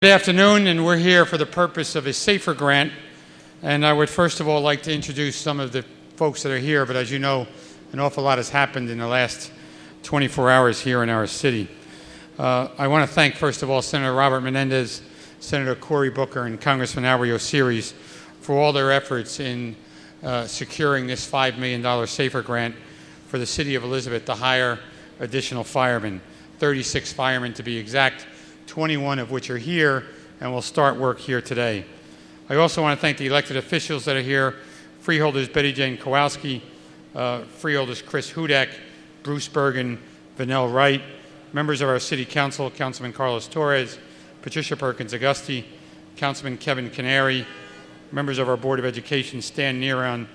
Good afternoon, and we're here for the purpose of a SAFER grant. And I would first of all like to introduce some of the folks that are here, but as you know, an awful lot has happened in the last 24 hours here in our city. I want to thank, first of all, Senator Robert Menendez, Senator Cory and Congressman Sires for all their efforts in securing this $5 million SAFER grant for the city of Elizabeth to hire additional firemen, 36 firemen to be exact, 21 of which are here and will start work here today. I also want to thank the elected officials that are here, freeholders Betty Jane Kowalski, freeholders Chris Hudak, Bruce Bergen, Vanell Wright, members of our City Council, Councilman Carlos Torres, Patricia Perkins Augusti, Councilman Kevin Canary, members of our Board of Education, Stan Neron,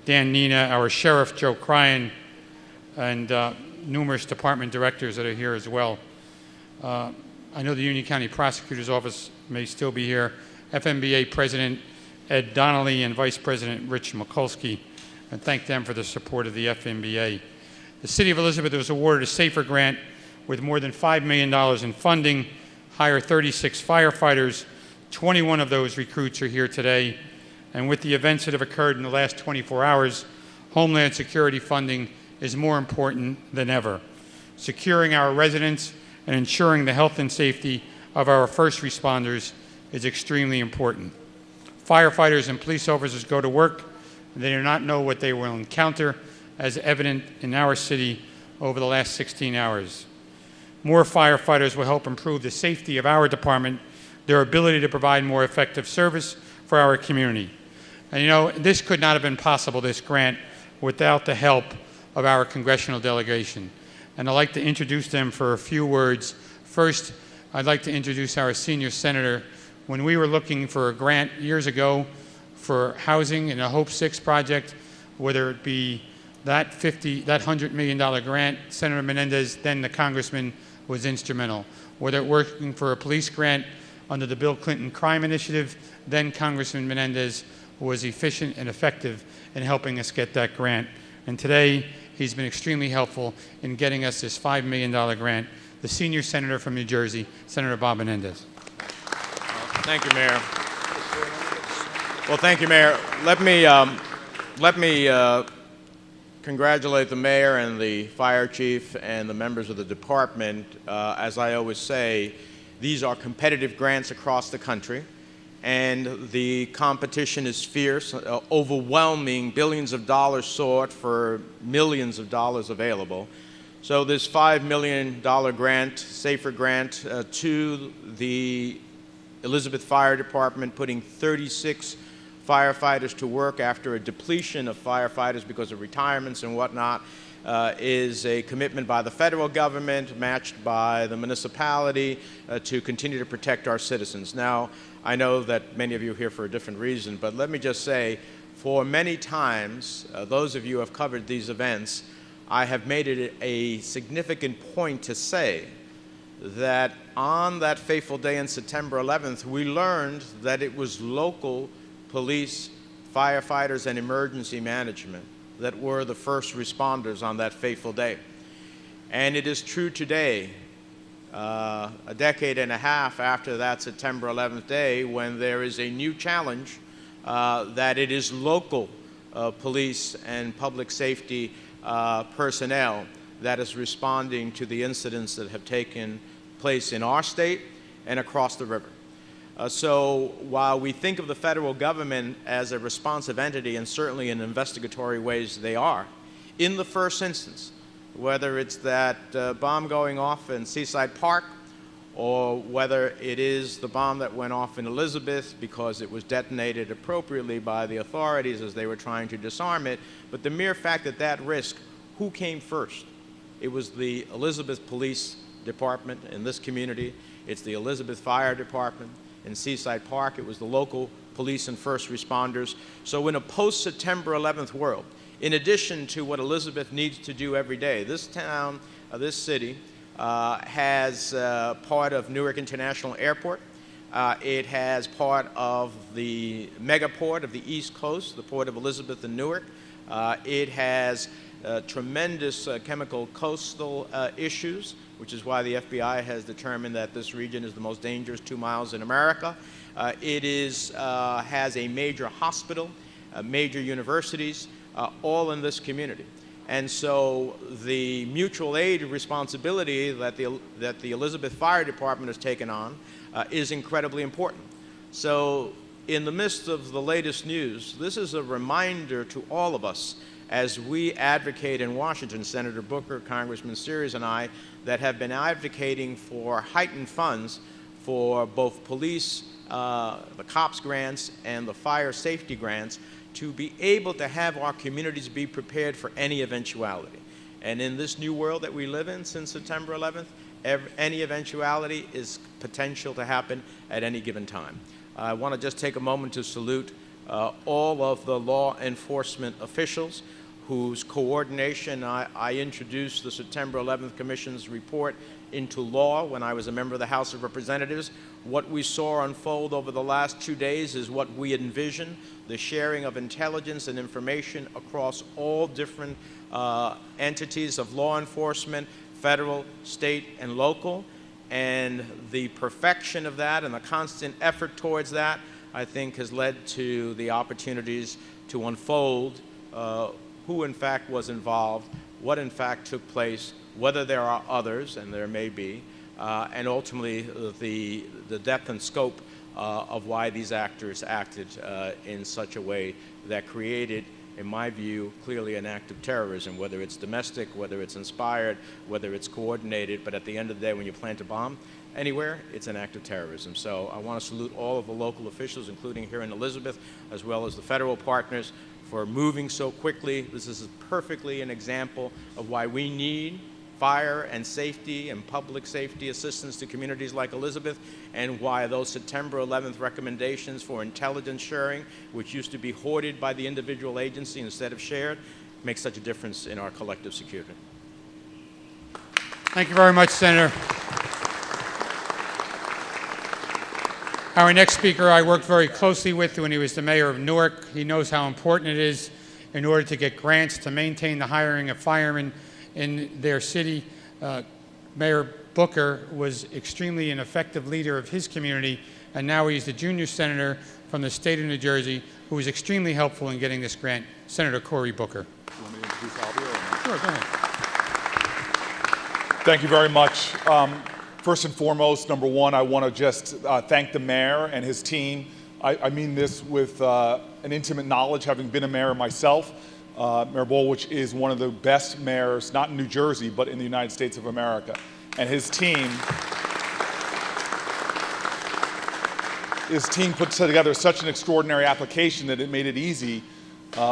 Dan Nina, our Sheriff Joe Cryan, and numerous department directors that are here as well. I know the Union County Prosecutor's Office may still be here, FMBA President Ed Donnelly and Vice President Rich Mikulski, and thank them for the support of the FMBA. The City of Elizabeth was awarded a SAFER grant with more than $5 million in funding, hire 36 firefighters, 21 of those recruits are here today, and with the events that have occurred in the last 24 hours, Homeland Security funding is more important than ever. Securing our residents and ensuring the health and safety of our first responders is extremely important. Firefighters and police officers go to work, and they do not know what they will encounter, as evident in our city over the last 16 hours. More firefighters will help improve the safety of our department, their ability to provide more effective service for our community. And you know, this could not have been possible, this grant, without the help of our congressional delegation. And I'd like to introduce them for a few words. First, I'd like to introduce our senior senator. When we were looking for a grant years ago for housing in a Hope 6 project, whether it be that $100 million grant, Senator Menendez, then the congressman, was instrumental. Whether working for a police grant under the Bill Clinton Crime Initiative, then Congressman Menendez was efficient and effective in helping us get that grant. And today, he's been extremely helpful in getting us this $5 million grant. The senior senator from New Jersey, Senator Bob Menendez. Thank you, Mayor. Well, thank you, Mayor. Let me congratulate the mayor and the fire chief and the members of the department. As I always say, these are competitive grants across the country, and the competition is fierce, overwhelming, billions of dollars sought for millions of dollars available. So this $5 million grant, SAFER grant, to the Elizabeth Fire Department, putting 36 firefighters to work after a depletion of firefighters because of retirements and whatnot, is a commitment by the federal government, matched by the municipality, to continue to protect our citizens. Now, I know that many of you are here for a different reason, but let me just say, for many times, those of you who have covered these events, I have made it a significant point to say that on that fateful day on September 11th, we learned that it was local police, firefighters, and emergency management that were the first responders on that fateful day. And it is true today, a decade and a half after that September 11th day, when there is a new challenge, that it is local police and public safety personnel that is responding to the incidents that have taken place in our state and across the river. So while we think of the federal government as a responsive entity, and certainly in investigatory ways they are, in the first instance, whether it's that bomb going off in Seaside Park, or whether it is the bomb that went off in Elizabeth because it was detonated appropriately by the authorities as they were trying to disarm it, but the mere fact that that risk, who came first? It was the Elizabeth Police Department in this community. It's the Elizabeth Fire Department. In Seaside Park, it was the local police and first responders. So in a post-September 11th world, in addition to what Elizabeth needs to do every day, this town, this city, has part of Newark International Airport. It has part of the mega port of the East Coast, the Port of Elizabeth and Newark. It has tremendous chemical coastal issues, which is why the FBI has determined that this region is the most dangerous 2 miles in America. It has a major hospital, major universities, all in this community. And so the mutual aid responsibility that the Elizabeth Fire Department has taken on is incredibly important. So in the midst of the latest news, this is a reminder to all of us as we advocate in Washington, Senator Booker, Congressman Sires, and I, that have been advocating for heightened funds for both police, the COPS grants, and the fire safety grants, to be able to have our communities be prepared for any eventuality. And in this new world that we live in since September 11th, any eventuality is potential to happen at any given time. I want to just take a moment to salute all of the law enforcement officials whose coordination I introduced the September 11th Commission's report into law when I was a member of the House of Representatives. What we saw unfold over the last 2 days is what we envisioned, the sharing of intelligence and information across all different entities of law enforcement, federal, state, and local. And the perfection of that and the constant effort towards that, I think, has led to the opportunities to unfold who in fact was involved, what in fact took place, whether there are others, and there may be, and ultimately the depth and scope of why these actors acted in such a way that created, in my view, clearly an act of terrorism, whether it's domestic, whether it's inspired, whether it's coordinated, but at the end of the day, when you plant a bomb anywhere, it's an act of terrorism. So I want to salute all of the local officials, including here in Elizabeth, as well as the federal partners, for moving so quickly. This is perfectly an example of why we need fire and safety and public safety assistance to communities like Elizabeth, and why those September 11th recommendations for intelligence sharing, which used to be hoarded by the individual agency instead of shared, make such a difference in our collective security. Thank you very much, Senator. Our next speaker I worked very closely with when he was the mayor of Newark. He knows how important it is in order to get grants to maintain the hiring of firemen in their city. Mayor Booker was extremely an effective leader of his community, and now he's the junior senator from the state of New Jersey who was extremely helpful in getting this grant, Senator Cory Booker. You want me to introduce Albie? Sure, go ahead. Thank you very much. First and foremost, number one, I want to just thank the mayor and his team. I mean this with an intimate knowledge, having been a mayor myself. Mayor Bolwich is one of the best mayors, not in New Jersey, but in the United States of America. And his team put together such an extraordinary application that it made it easy,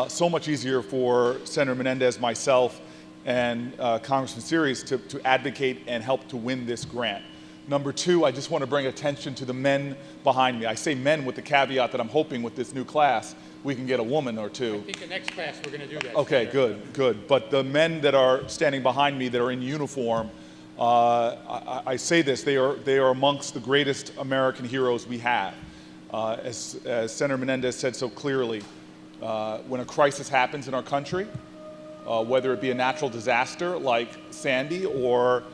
so much easier for Senator Menendez, myself, and Congressman Sires to advocate and help to win this grant. Number two, I just want to bring attention to the men behind me. I say men with the caveat that I'm hoping with this new class we can get a woman or two. I think the next class we're going to do that. Okay, good. But the men that are standing behind me that are in uniform, I say this, they are amongst the greatest American heroes we have. As Senator Menendez said so clearly, when a crisis happens in our country, whether it be a natural disaster like Sandy or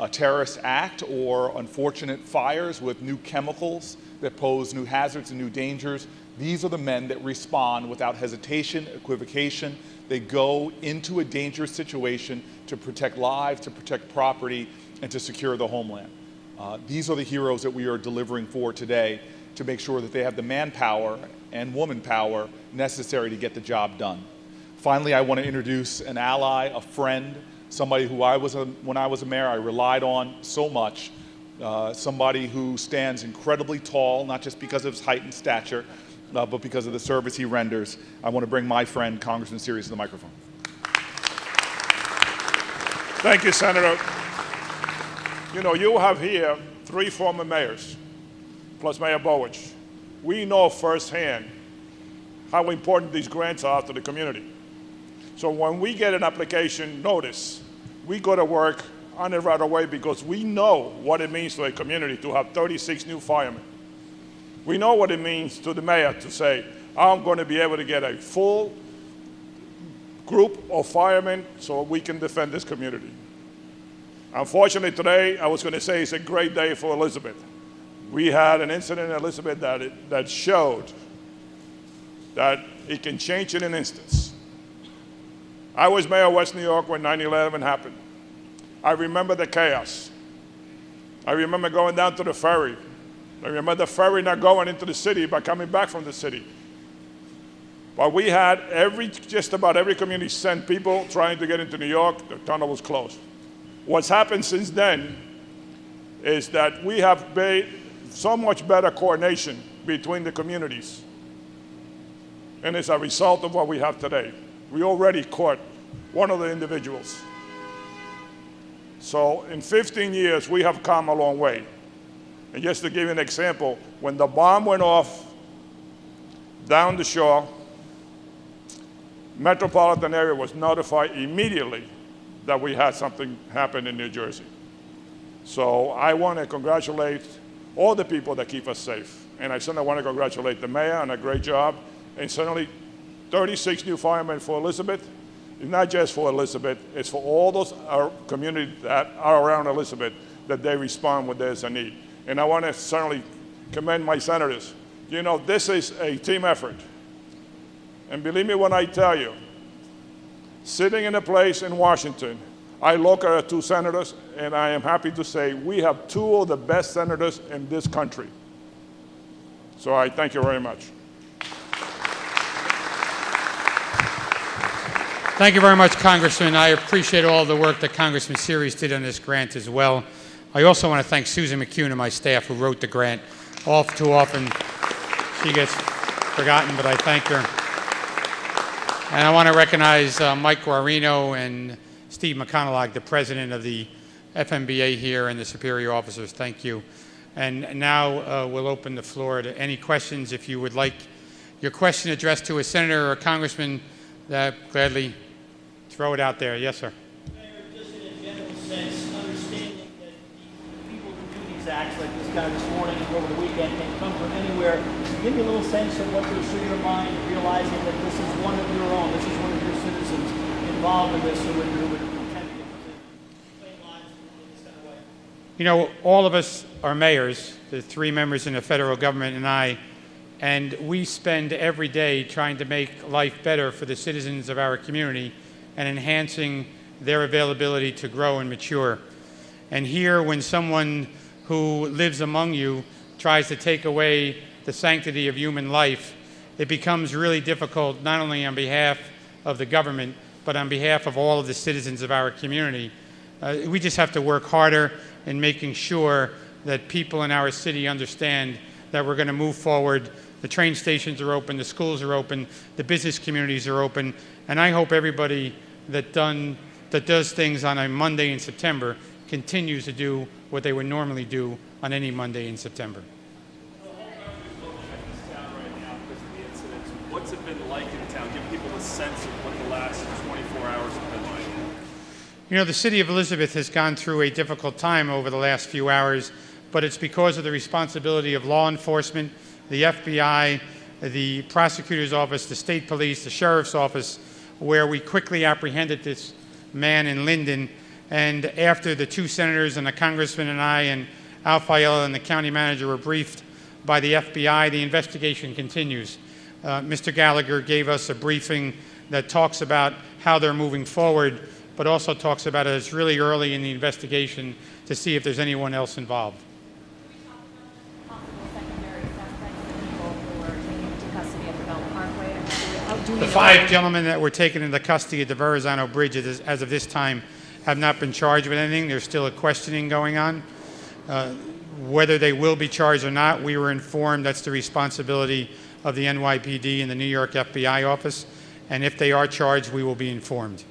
a terrorist act or unfortunate fires with new chemicals that pose new hazards and new dangers, these are the men that respond without hesitation, equivocation. They go into a dangerous situation to protect lives, to protect property, and to secure the homeland. These are the heroes that we are delivering for today to make sure that they have the manpower and woman power necessary to get the job done. Finally, I want to introduce an ally, a friend, somebody who when I was a mayor, I relied on so much, somebody who stands incredibly tall, not just because of his height and stature, but because of the service he renders. I want to bring my friend, Congressman Sires, to the microphone. Thank you, Senator. You know, you have here 3 former mayors, plus Mayor Bolwich. We know firsthand how important these grants are to the community. So when we get an application notice, we go to work on it right away because we know what it means to a community to have 36 new firemen. We know what it means to the mayor to say, I'm going to be able to get a full group of firemen so we can defend this community. Unfortunately, today, I was going to say it's a great day for Elizabeth. We had an incident in Elizabeth that showed that it can change in an instant. I was mayor of West New York when 9/11 happened. I remember the chaos. I remember going down to the ferry. I remember the ferry not going into the city, but coming back from the city. But we had just about every community sent people trying to get into New York. The tunnel was closed. What's happened since then is that we have made so much better coordination between the communities. And it's a result of what we have today. We already caught one of the individuals. So in 15 years, we have come a long way. And just to give you an example, when the bomb went off down the shore, metropolitan area was notified immediately that we had something happen in New Jersey. So I want to congratulate all the people that keep us safe. And I certainly want to congratulate the mayor on a great job. And certainly 36 new firemen for Elizabeth. It's not just for Elizabeth, it's for all those communities that are around Elizabeth that they respond when there's a need. And I want to certainly commend my senators. You know, this is a team effort. And believe me when I tell you, sitting in a place in Washington, I look at our two senators, and I am happy to say we have two of the best senators in this country. So I thank you very much. Thank you very much, Congressman. I appreciate all the work that Congressman Sires did on this grant as well. I also want to thank Susan McCune and my staff who wrote the grant. All too often she gets forgotten, but I thank her. And I want to recognize Mike Guarino and Steve McConnell, the president of the FMBA here, and the superior officers. Thank you. And now we'll open the floor to any questions. If you would like your question addressed to a senator or a congressman, gladly throw it out there. Yes, sir. Mayor, just in a general sense, understanding that the people who do these acts like this guy this morning and over the weekend can come from anywhere, give me a little sense of what goes through your mind, realizing that this is one of your own, this is one of your citizens involved in this who would intend to claim lives in this kind of way. You know, all of us are mayors, the three members in the federal government and I, and we spend every day trying to make life better for the citizens of our community and enhancing their availability to grow and mature. And here, when someone who lives among you tries to take away the sanctity of human life, it becomes really difficult, not only on behalf of the government, but on behalf of all of the citizens of our community. We just have to work harder in making sure that people in our city understand that we're going to move forward. The train stations are open, the schools are open, the business communities are open, and I hope everybody that does things on a Monday in September continues to do what they would normally do on any Monday in September. What's it been like in town? Give people a sense of what the last 24 hours have been like. You know, the city of Elizabeth has gone through a difficult time over the last few hours, but it's because of the responsibility of law enforcement, the FBI, the prosecutor's office, the state police, the sheriff's office, where we quickly apprehended this man in Linden. And after the two senators and the congressman and I and Al Fayella and the county manager were briefed by the FBI, the investigation continues. Mr. Gallagher gave us a briefing that talks about how they're moving forward, but also talks about it as really early in the investigation to see if there's anyone else involved. The 5 gentlemen that were taken into custody at the Verrazano Bridge as of this time have not been charged with anything. There's still a questioning going on. Whether they will be charged or not, we were informed that's the responsibility of the NYPD and the New York FBI office. And if they are charged, we will be informed.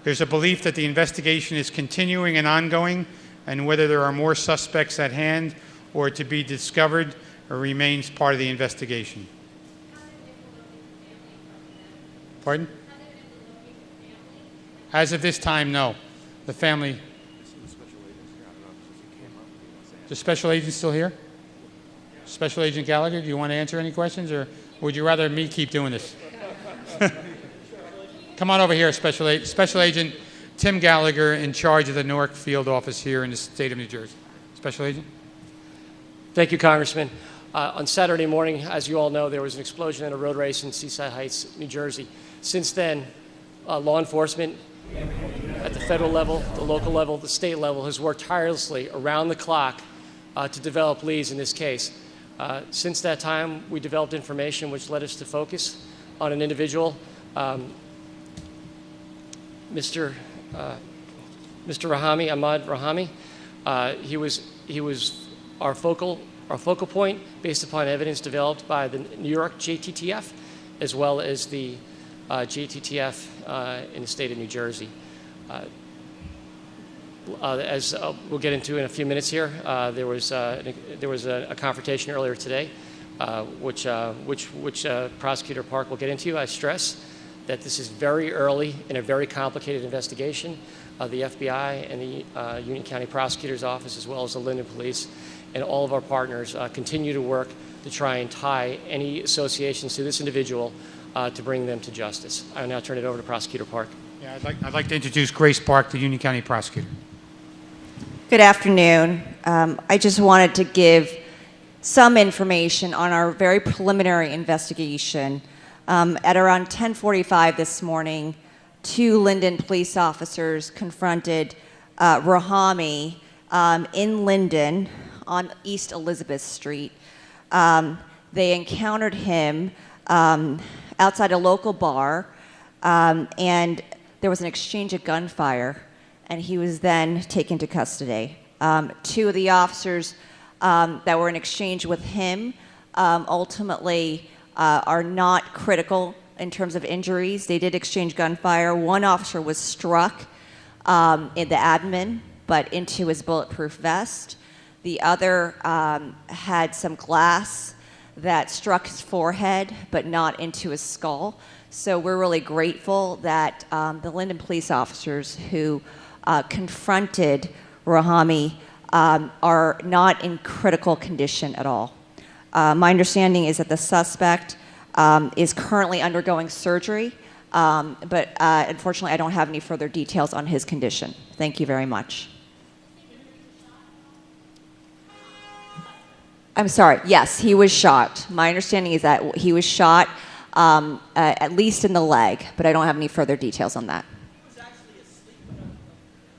There's a belief that the investigation is continuing and ongoing, and whether there are more suspects at hand or to be discovered remains part of the investigation. Pardon? As of this time, no. The family. The special agent still here? Special Agent Gallagher, do you want to answer any questions, or would you rather me keep doing this? Come on over here, Special Agent Tim Gallagher, in charge of the Newark Field Office here in the state of New Jersey. Special Agent. Thank you, Congressman. On Saturday morning, as you all know, there was an explosion in a road race in Seaside Heights, New Jersey. Since then, law enforcement at the federal level, the local level, the state level has worked tirelessly around the clock to develop leads in this case. Since that time, we developed information which led us to focus on an individual, Mr. Rahami, Ahmad Rahami. He was our focal point based upon evidence developed by the New York JTTF as well as the JTTF in the state of New Jersey. As we'll get into in a few minutes here, there was a confrontation earlier today, which Prosecutor Park will get into. I stress that this is very early in a very complicated investigation. The FBI and the Union County Prosecutor's Office, as well as the Linden Police, and all of our partners continue to work to try and tie any associations to this individual to bring them to justice. I will now turn it over to Prosecutor Park. Yeah, I'd like to introduce Grace Park, the Union County Prosecutor. Good afternoon. I just wanted to give some information on our very preliminary investigation. At around 10:45 this morning, 2 Linden police officers confronted Rahami in Linden on East Elizabeth Street. They encountered him outside a local bar, and there was an exchange of gunfire, and he was then taken to custody. 2 of the officers that were in exchange with him ultimately are not critical in terms of injuries. They did exchange gunfire. 1 officer was struck in the abdomen, but into his bulletproof vest. The other had some glass that struck his forehead, but not into his skull. So we're really grateful that the Linden police officers who confronted Rahami are not in critical condition at all. My understanding is that the suspect is currently undergoing surgery, but unfortunately I don't have any further details on his condition. Thank you very much. I'm sorry, yes, he was shot. My understanding is that he was shot at least in the leg, but I don't have any further details on that. He was actually asleep in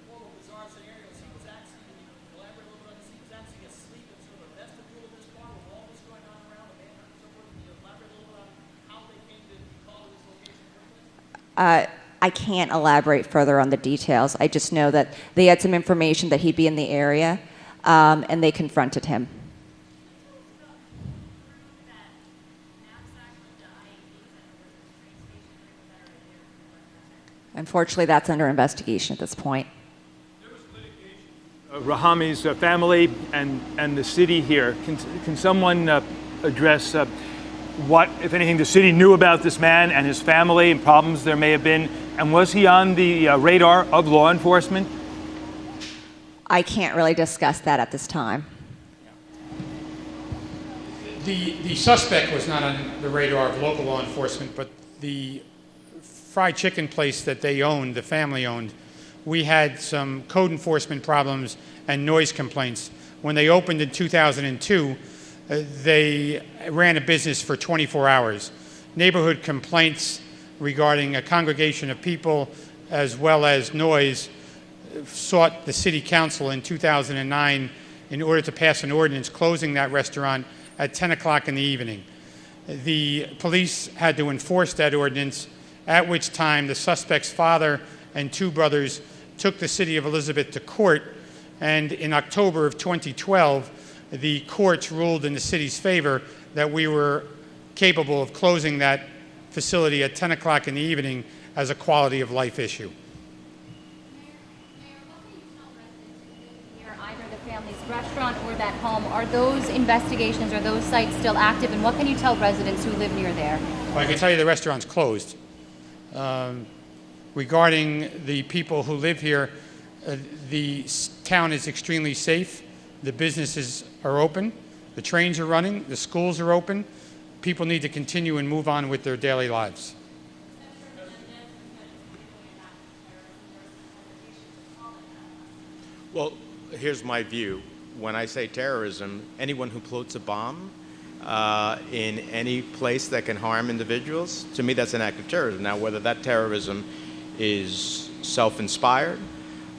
one of the bizarre scenarios. He was actually, elaborate a little bit on this, he was actually asleep in sort of a vestibule of this bar with all this going on around the man and so forth. Can you elaborate a little bit on how they came to be called to this location? I can't elaborate further on the details. I just know that they had some information that he'd be in the area, and they confronted him. Unfortunately, that's under investigation at this point. Rahami's family and the city here. Can someone address what, if anything, the city knew about this man and his family and problems there may have been? And was he on the radar of law enforcement? I can't really discuss that at this time. The suspect was not on the radar of local law enforcement, but the fried chicken place that they owned, the family owned, we had some code enforcement problems and noise complaints. When they opened in 2002, they ran a business for 24 hours. Neighborhood complaints regarding a congregation of people as well as noise sought the city council in 2009 in order to pass an ordinance closing that restaurant at 10 o'clock in the evening. The police had to enforce that ordinance, at which time the suspect's father and 2 brothers took the city of Elizabeth to court, and in October of 2012, the courts ruled in the city's favor that we were capable of closing that facility at 10 o'clock in the evening as a quality of life issue. Either the family's restaurant or that home, are those investigations, are those sites still active, and what can you tell residents who live near there? Well, I can tell you the restaurant's closed. Regarding the people who live here, the town is extremely safe. The businesses are open. The trains are running. The schools are open. People need to continue and move on with their daily lives. Well, here's my view. When I say terrorism, anyone who floats a bomb in any place that can harm individuals, to me that's an act of terrorism. Now, whether that terrorism is self-inspired,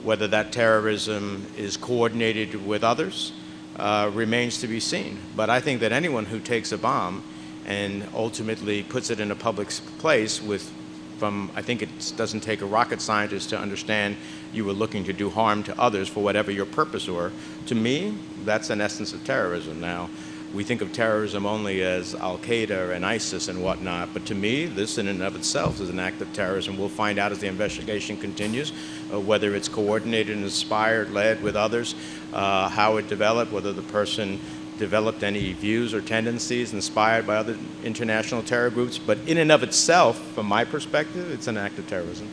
whether that terrorism is coordinated with others, remains to be seen. But I think that anyone who takes a bomb and ultimately puts it in a public place I think it doesn't take a rocket scientist to understand you were looking to do harm to others for whatever your purpose were. To me, that's an essence of terrorism. Now, we think of terrorism only as Al-Qaeda and ISIS and whatnot, but to me, this in and of itself is an act of terrorism. We'll find out as the investigation continues whether it's coordinated, inspired, led with others, how it developed, whether the person developed any views or tendencies inspired by other international terror groups. But in and of itself, from my perspective, it's an act of terrorism.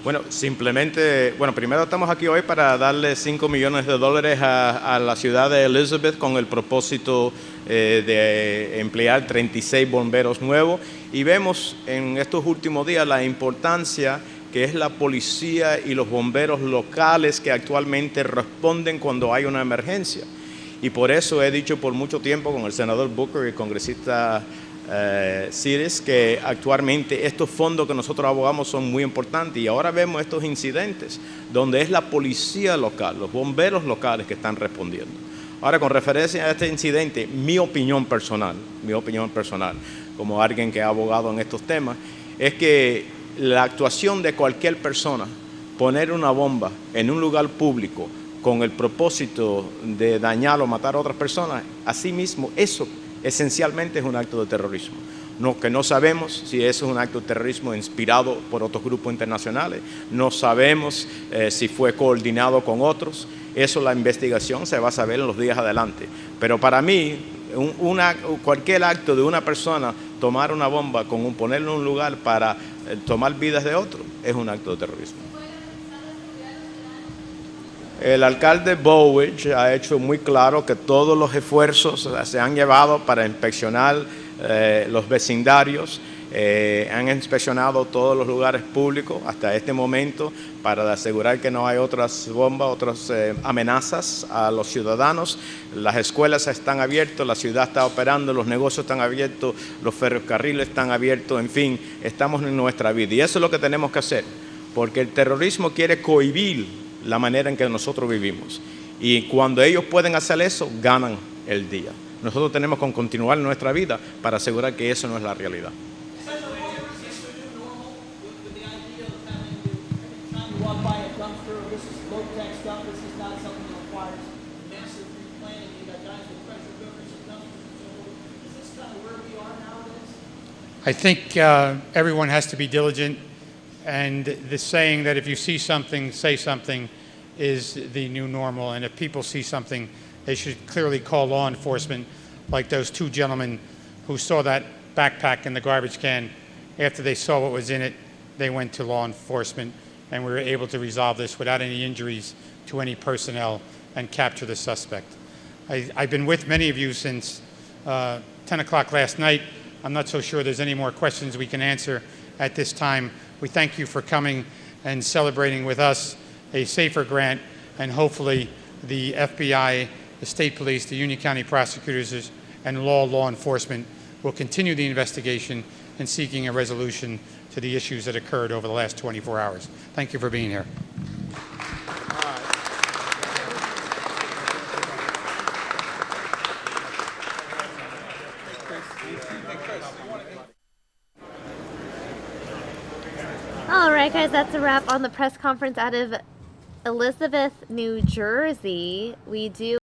Bueno, primero estamos aquí hoy para darle $5 millones a la ciudad de Elizabeth con el propósito de emplear 36 bomberos nuevos, y vemos en estos últimos días la importancia que es la policía y los bomberos locales que actualmente responden cuando hay una emergencia. Y por eso he dicho por mucho tiempo con el senador Booker y el congresista Sires que actualmente estos fondos que nosotros abogamos son muy importantes, y ahora vemos estos incidentes donde es la policía local, los bomberos locales que están respondiendo. Ahora, con referencia a este incidente, mi opinión personal, como alguien que ha abogado en estos temas, es que la actuación de cualquier persona, poner una bomba en un lugar público con el propósito de dañar o matar a otras personas, asimismo, eso esencialmente es un acto de terrorismo. Que no sabemos si eso es un acto de terrorismo inspirado por otros grupos internacionales, no sabemos si fue coordinado con otros. Eso, la investigación se va a saber en los días adelante. Pero para mí, cualquier acto de una persona, tomar una bomba, ponerla en un lugar para tomar vidas de otros, es un acto de terrorismo. El alcalde Bowich ha hecho muy claro que todos los esfuerzos se han llevado para inspeccionar los vecindarios. Han inspeccionado todos los lugares públicos hasta este momento para asegurar que no hay otras bombas, otras amenazas a los ciudadanos. Las escuelas están abiertas, la ciudad está operando, los negocios están abiertos, los ferrocarriles están abiertos, en fin, estamos en nuestra vida. Y eso es lo que tenemos que hacer, porque el terrorismo quiere cohibir la manera en que nosotros vivimos. Y cuando ellos pueden hacer eso, ganan el día. Nosotros tenemos que continuar nuestra vida para asegurar que eso no es la realidad. I think everyone has to be diligent, and the saying that if you see something, say something is the new normal, and if people see something, they should clearly call law enforcement, like those two gentlemen who saw that backpack in the garbage can. After they saw what was in it, they went to law enforcement, and we were able to resolve this without any injuries to any personnel and capture the suspect. I've been with many of you since 10 o'clock last night. I'm not so sure there's any more questions we can answer at this time. We thank you for coming and celebrating with us a SAFER grant, and hopefully the FBI, the state police, the Union County prosecutors, and law enforcement will continue the investigation in seeking a resolution to the issues that occurred over the last 24 hours. Thank you for being here. All right, guys, that's a wrap on the press conference out of Elizabeth, New Jersey. We do